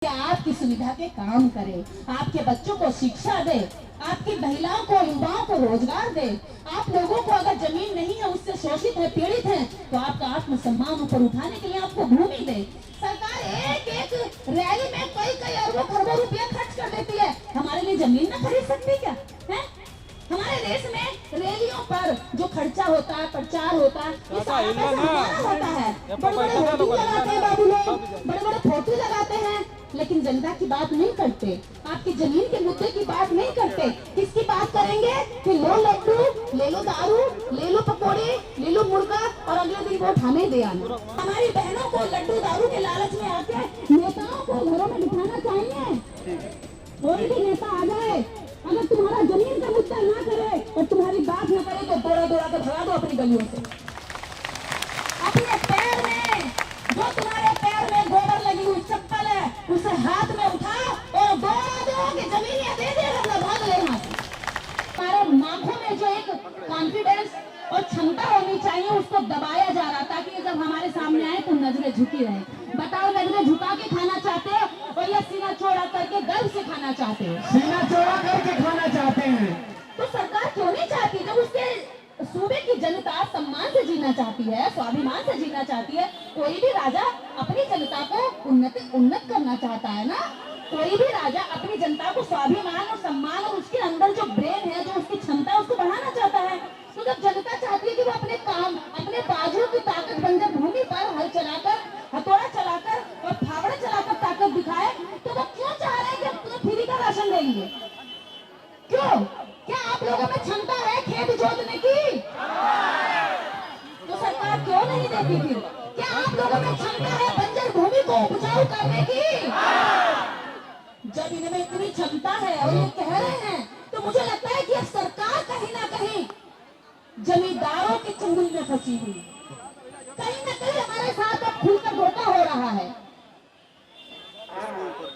आपकी सुविधा के काम करे, आपके बच्चों को शिक्षा दे, आपकी महिलाओं को युवाओं को रोजगार दे। आप लोगों को अगर जमीन नहीं है, उससे शोषित है, पीड़ित है, तो आपका आत्मसम्मान ऊपर उठाने के लिए आपको भूमि दे। सरकार एक एक रैली में कई अरबों खरबों रुपया खर्च कर देती है, हमारे लिए जमीन न खरीद सकती क्या है? हमारे देश में रैलियों पर जो खर्चा होता है, प्रचार होता है, ये सारा पैसा हमारा होता है। बड़े-बड़े होर्डिंग लगाते हैं बाबू लोग, बड़े-बड़े फोटो लगाते हैं, लेकिन जनता की बात नहीं करते, आपकी जमीन के मुद्दे की बात नहीं करते। किसकी बात करेंगे कि लो लड्डू, ले लो दारू, ले लो पकौड़े, ले लो मुर्गा और अगले दिन वोट हमें दे आना। हमारी बहनों को लड्डू दारू के लालच में आके नेताओं को घरों में बिठाना चाहिए। कोई भी नेता आ जाए, अगर तुम्हारा जमीन का मुद्दा ना करे और तुम्हारी बात न करे, तो दौड़ा दौड़ा कर भगा दो अपनी गलियों से। अपने पैर में, जो तुम्हारे पैर में गोबर लगी हुई चप्पल है, उसे हाथ में उठाओ और दौड़ा दो कि जमीन या दे दे, अपना भाग ले यहाँ से। हमारे आंखों में जो एक कॉन्फिडेंस और क्षमता होनी चाहिए, उसको दबाया जा रहा, ताकि जब हमारे सामने आए तो नजरें झुकी रहे। बताओ, नजरें झुका के खाना चाहते हो और या सीना चौड़ा करके गर्व से खाना चाहते हो? सीना चौड़ा करके खाना चाहते हैं। तो सरकार क्यों नहीं चाहती? जब उसके सूबे की जनता सम्मान से जीना चाहती है, स्वाभिमान से जीना चाहती है, कोई भी राजा अपनी जनता को उन्नत करना चाहता है ना। कोई भी राजा अपनी जनता को स्वाभिमान और सम्मान और उसके अंदर जो ब्रेन है, जो उसकी क्षमता है, उसको बढ़ाना चाहता है। तो जब जनता चाहती है कि वो अपने काम, अपने बाजुओं की ताकत बंजर भूमि पर हल चलाकर, हथौड़ा चलाकर और फावड़ा चलाकर ताकत दिखाए, तो वो क्यों चाह रहे हैं कि हम तुम्हें फ्री का राशन देंगे? क्यों? क्या आप लोगों में क्षमता है खेत जोतने की? तो सरकार क्यों नहीं देती फिर? क्या आप लोगों में क्षमता है बंजर भूमि को उपजाऊ करने की? जब इनमें इतनी क्षमता है और ये कह रहे हैं, तो मुझे लगता है कि अब सरकार कहीं ना कहीं जमींदारों के चंगुल में फंसी हुई, कहीं ना कहीं हमारे साथ अब खुलकर धोखा हो रहा है।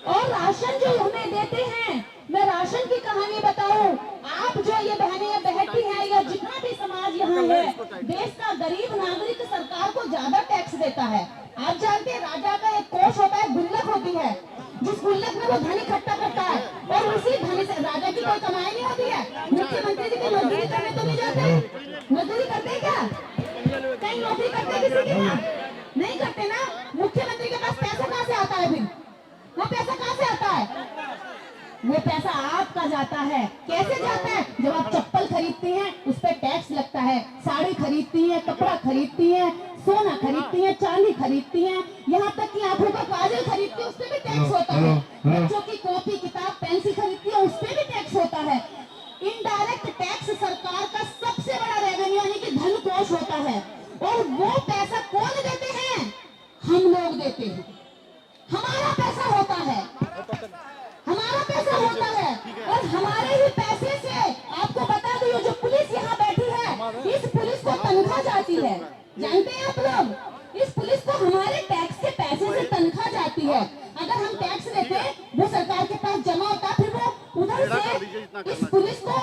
और राशन जो हमें देते हैं, मैं राशन की कहानी बताऊं, आप जो ये बहनें बैठी हैं या जितना भी समाज यहाँ है, देश का गरीब नागरिक सरकार को ज्यादा टैक्स देता है। आप जानते हैं, राजा का एक कोष होता है, गुल्लक होती है, जिस गुल्लक में वो धन इकट्ठा करता है, और उसी धन से राजा की कोई कमाई नहीं होती है। मुख्यमंत्री जी की मजदूरी करने तो नहीं जाते? मजदूरी करते हैं क्या? कहीं नौकरी करते किसी की? नहीं करते ना। मुख्यमंत्री के पास पैसा कहाँ से आता है फिर? वो पैसा कहाँ से आता है? वो पैसा आपका जाता है। कैसे जाता है? जब आप चप्पल खरीदती हैं, उस पर टैक्स लगता है, साड़ी खरीदती हैं, कपड़ा खरीदती हैं, सोना खरीदती हैं, चांदी खरीदती हैं, यहाँ तक कि आंखों का काजल खरीदती है, उस पर भी टैक्स होता है। बच्चों की कॉपी किताब पेंसिल खरीदती है, उस पर भी टैक्स होता है। इनडायरेक्ट टैक्स सरकार का सबसे बड़ा रेवेन्यू यानी कि धन कोष होता है। और वो पैसा कौन देते हैं? हम लोग देते हैं। हमारा पैसा होता है, हमारा पैसा होता है, और हमारे ही पैसे से आपको बता दो, जो पुलिस यहाँ बैठी है, इस पुलिस को तनख्वाह जाती है। जानते हैं आप लोग, इस पुलिस को हमारे टैक्स के पैसे से तनख्वाह जाती है। अगर हम टैक्स देते, वो सरकार के पास जमा होता, फिर वो उधर से इस पुलिस को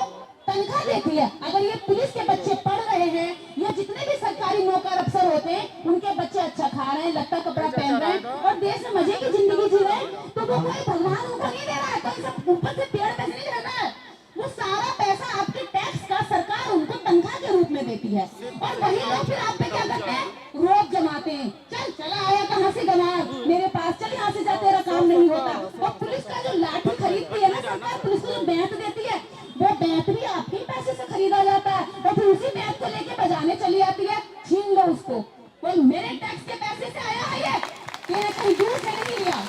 तनख्वाह देती है। अगर ये पुलिस के बच्चे पढ़ रहे हैं, या जितने भी सरकारी नौकर अफसर होते हैं, उनके बच्चे अच्छा खा रहे हैं, लगता कपड़ा पहन रहे हैं और देश में मजे की जिंदगी जी रहे हैं, तो वो कोई भगवान उनको नहीं दे रहा है, कोई सब ऊपर से पेड़ पे नहीं रहना है। वो सारा पैसा आपके टैक्स का सरकार उनको तनख्वाह के रूप में देती है। और वही लोग फिर आप पे क्या करते हैं? रोक जमाते हैं। चल चला आया कहाँ से गंवार, मेरे पास चल, यहाँ से जा, तेरा काम नहीं होता। और पुलिस का जो लाठी खरीदती है ना सरकार, पुलिस को जो बैत देती है, वो बैत भी आपके पैसे से खरीदा जाता है, और फिर उसी बैत को लेके बजाने चली आती है। छीन लो उसको, कोई मेरे टैक्स के पैसे से आया है ये, तेरे कहीं दूर से नहीं लिया।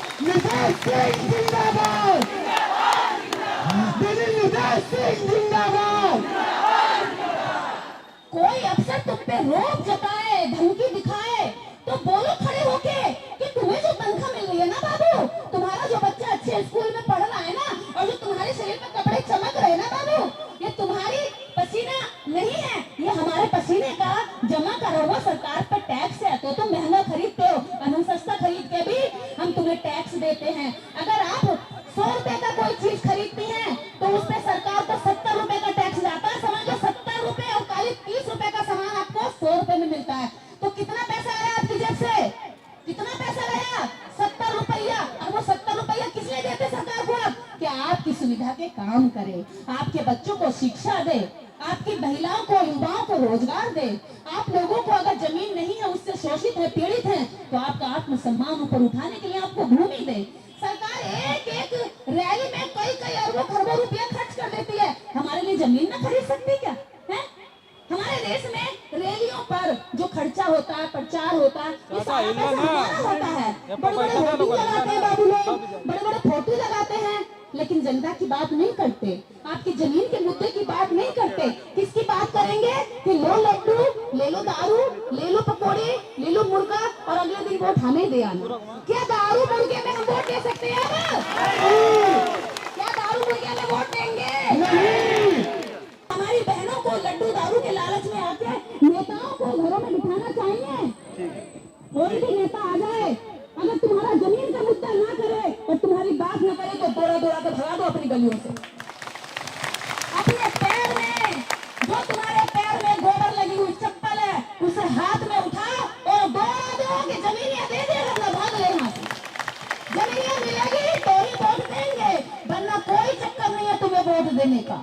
कोई अफसर तुम पे रोब जताए, धमकी दिखाए, तो बोलो खड़े होके कि तुम्हें जो तनख्वाह मिल रही है ना बाबू, तुम्हारा जो बच्चा अच्छे स्कूल में पढ़ रहा है ना, और जो तुम्हारे शरीर पे कपड़े चमक रहे हैं ना बाबू, ये तुम्हारी पसीना नहीं है, ये हमारे पसीने का जमा करा हुआ सरकार पर टैक्स है। तो तुम महंगा खरीदते हो, और हम सस्ता खरीद के भी हम तुम्हें टैक्स देते हैं। अगर आप 100 रुपए का कोई चीज खरीदती हैं, तो उस पर सरकार को 70 रुपए का टैक्स जाता है। समझ लो 70 रुपए और खाली 30 रुपए का सामान आपको 100 रुपए में मिलता है। तो कितना पैसा आया आपकी जेब से? कितना पैसा गया? 70 रुपया। और वो 70 रुपया सुविधा के काम करे, आपके बच्चों को शिक्षा दे, आपकी महिलाओं को, युवाओं को रोजगार दे। आप लोगों को अगर जमीन नहीं है, उससे शोषित है, पीड़ित है, तो आपका आत्मसम्मान ऊपर उठाने के लिए आपको भूमि दे। सरकार एक एक रैली में कई कई अरबों खरबों रुपया खर्च कर देती है, हमारे लिए जमीन न खरीद सकती क्या है? हमारे देश में रैलियों पर जो खर्चा होता है, प्रचार होता है, ये सारा पैसा हमारा होता है। बड़े बड़े होर्डिंग लगाते हैं बाबू लोग, बड़े बड़े फोटो लगाते हैं, लेकिन जनता की बात नहीं करते, आपकी जमीन के मुद्दे की बात नहीं करते। किसकी बात करेंगे कि लो लड्डू, ले लो दारू, ले लो पकौड़े, ले लो मुर्गा और अगले दिन वोट हमें दे आना। क्या दारू मुर्गे में हम वोट दे सकते हैं? क्या दारू मुर्गे में वोट देंगे? हमारी बहनों को लड्डू दारू के लालच में आके नेताओं को घरों में बिठाना चाहिए। कोई भी नेता आ जाए, अगर तुम्हारा जमीन का मुद्दा ना करे और तुम्हारी बात ना करे तो दौड़ा दौड़ा के भगा दो अपनी गलियों से। अपने पैर में, जो तुम्हारे पैर में गोबर लगी हुई चप्पल है, उसे हाथ में उठाओ और दौड़ा दो कि जमीनियां दे दे, मतलब भाग ले यहाँ से। जमीनियां मिलेगी तो ही वोट देंगे, वरना कोई चक्कर नहीं है तुम्हें वोट देने का।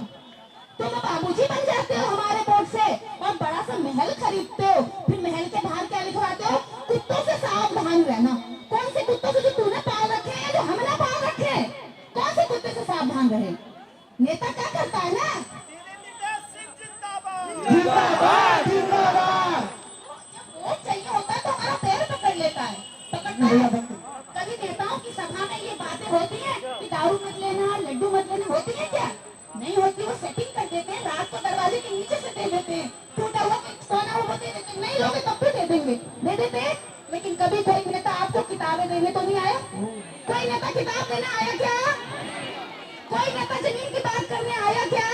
तुम बाबूजी बन जाते हो हमारे वोट से और बड़ा सा महल खरीदते हो, फिर महल के बाहर क्या लिखवाते हो? कुत्तों से सावधान रहना। कौन से कुत्तों से जो तूने पाल रखे हैं, जो हमने पाल रखे हैं? कौन से कुत्ते से सावधान रहे? नेता क्या करता है ना, जिंदाबाद जिंदाबाद। जब वोट चाहिए होता है तो हमारा पैर पकड़ लेता है, पकड़ता है। कभी नेताओं की सभा में ये बातें होती है कि दारू मत लेना, लड्डू मत लेना, होती है क्या? नहीं होती। वो सेटिंग कर देते हैं, रात को दरवाजे के नीचे से दे देते हैं, टूटा हुआ कोना हुआ दे देते हैं, नहीं लोगे तब भी दे देंगे, दे देते हैं। लेकिन कभी कोई नेता आपको किताबें देने तो नहीं आया? कोई नेता किताब देने आया क्या? कोई नेता जमीन की बात करने आया क्या?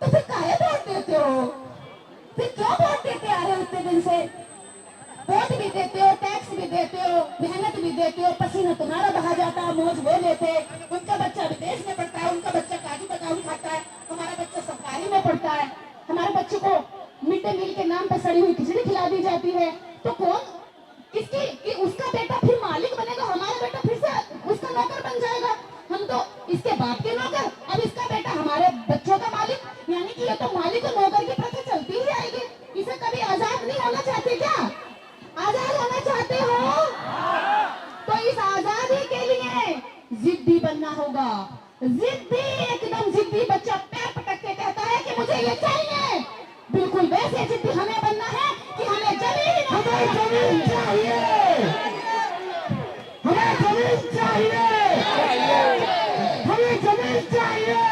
तो फिर काहे वोट देते हो? फिर क्यों वोट देते आ रहे हो इतने दिन से? वोट भी देते हो, टैक्स भी देते हो, मेहनत भी देते हो, पसीना तुम्हारा बहा जाता है, मौज वो लेते। उनका बच्चा विदेश में पढ़ता है, उनका बच्चा काजू बादाम खाता है, हमारा बच्चा सरकारी में पढ़ता है। हमारे बच्चे को मिड डे मील के नाम पर सड़ी हुई खिचड़ी खिला दी जाती है। तो कौन किसकी कि उसका बेटा फिर मालिक बनेगा, हमारा बेटा फिर से उसका नौकर बन जाएगा। हम तो इसके बाप के नौकर, अब इसका बेटा हमारे बच्चों का मालिक, यानी कि ये तो मालिक और नौकर की प्रथा चलती ही आएगी। इसे कभी आजाद नहीं होना चाहते क्या? आजाद होना चाहते हो तो इस आजादी के लिए जिद्दी बनना होगा। जिद्दी, एकदम जिद्दी बच्चा पैर पटक के कहता है कि मुझे ये चाहिए। बिल्कुल वैसे जिद्दी हमें बनना है कि हमें जमीन चाहिए, हमें जमीन चाहिए, हमें जमीन चाहिए,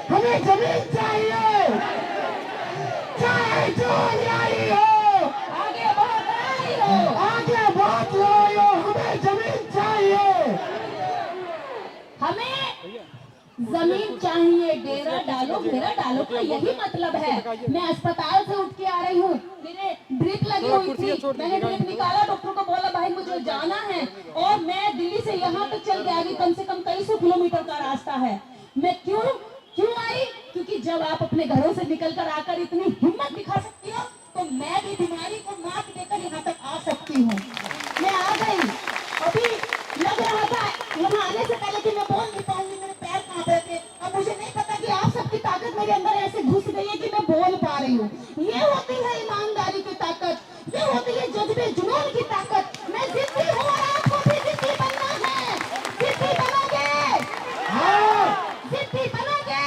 हमें जमीन चाहिए, चाहे जो न्याय हो, आगे बहुत आई हो, आगे बहुत लो, हमें जमीन चाहिए। हमें जमीन चाहिए। डेरा डालो, घेरा डालो का यही मतलब है। मैं अस्पताल से उठ के आ रही हूँ, मेरे ड्रिप लगी हुई थी, मैंने ड्रिप निकाला, डॉक्टर को बोला भाई मुझे जाना है, और मैं दिल्ली से यहाँ तक चल के आ गई, कम से कम कई 100 किलोमीटर का रास्ता है। मैं क्यों आई? क्योंकि जब आप अपने घरों से निकल कर आकर इतनी हिम्मत दिखा सकती हो, तो मैं भी बीमारी को मात देकर यहाँ तक आ सकती हूँ। मैं आ गई। अभी लग रहा था यहाँ आने से पहले कि मैं बोल नहीं पाऊंगी, मेरे पैर कांप रहे थे। अब मुझे नहीं पता कि आप सबकी ताकत मेरे अंदर ऐसे घुस गई है कि मैं बोल पा रही हूँ। ये होती है ईमानदारी की ताकत, ये होती है जज्बे जुनून की ताकत। मैं जिद्दी हूँ और आपको भी जिद्दी बनना है। जिद्दी बनोगे? हाँ, जिद्दी बनोगे?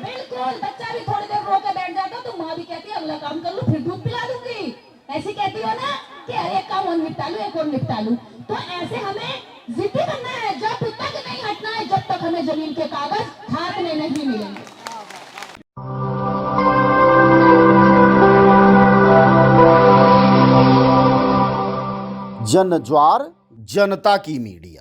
बिल्कुल। बच्चा भी थोड़ी देर रो के बैठ जाता तो माँ भी कहती है अगला काम कर लूं, फिर दूध पिला दूंगी। ऐसी कहती हो ना कि एक काम और निपटा लूं, एक और निपटा लूं। तो ऐसे हमें जिद्दी बनना है, जब तक नहीं हटना है, जब तक हमें जमीन के कागज हाथ में नहीं मिलेंगे। जन ज्वार जनता की मीडिया।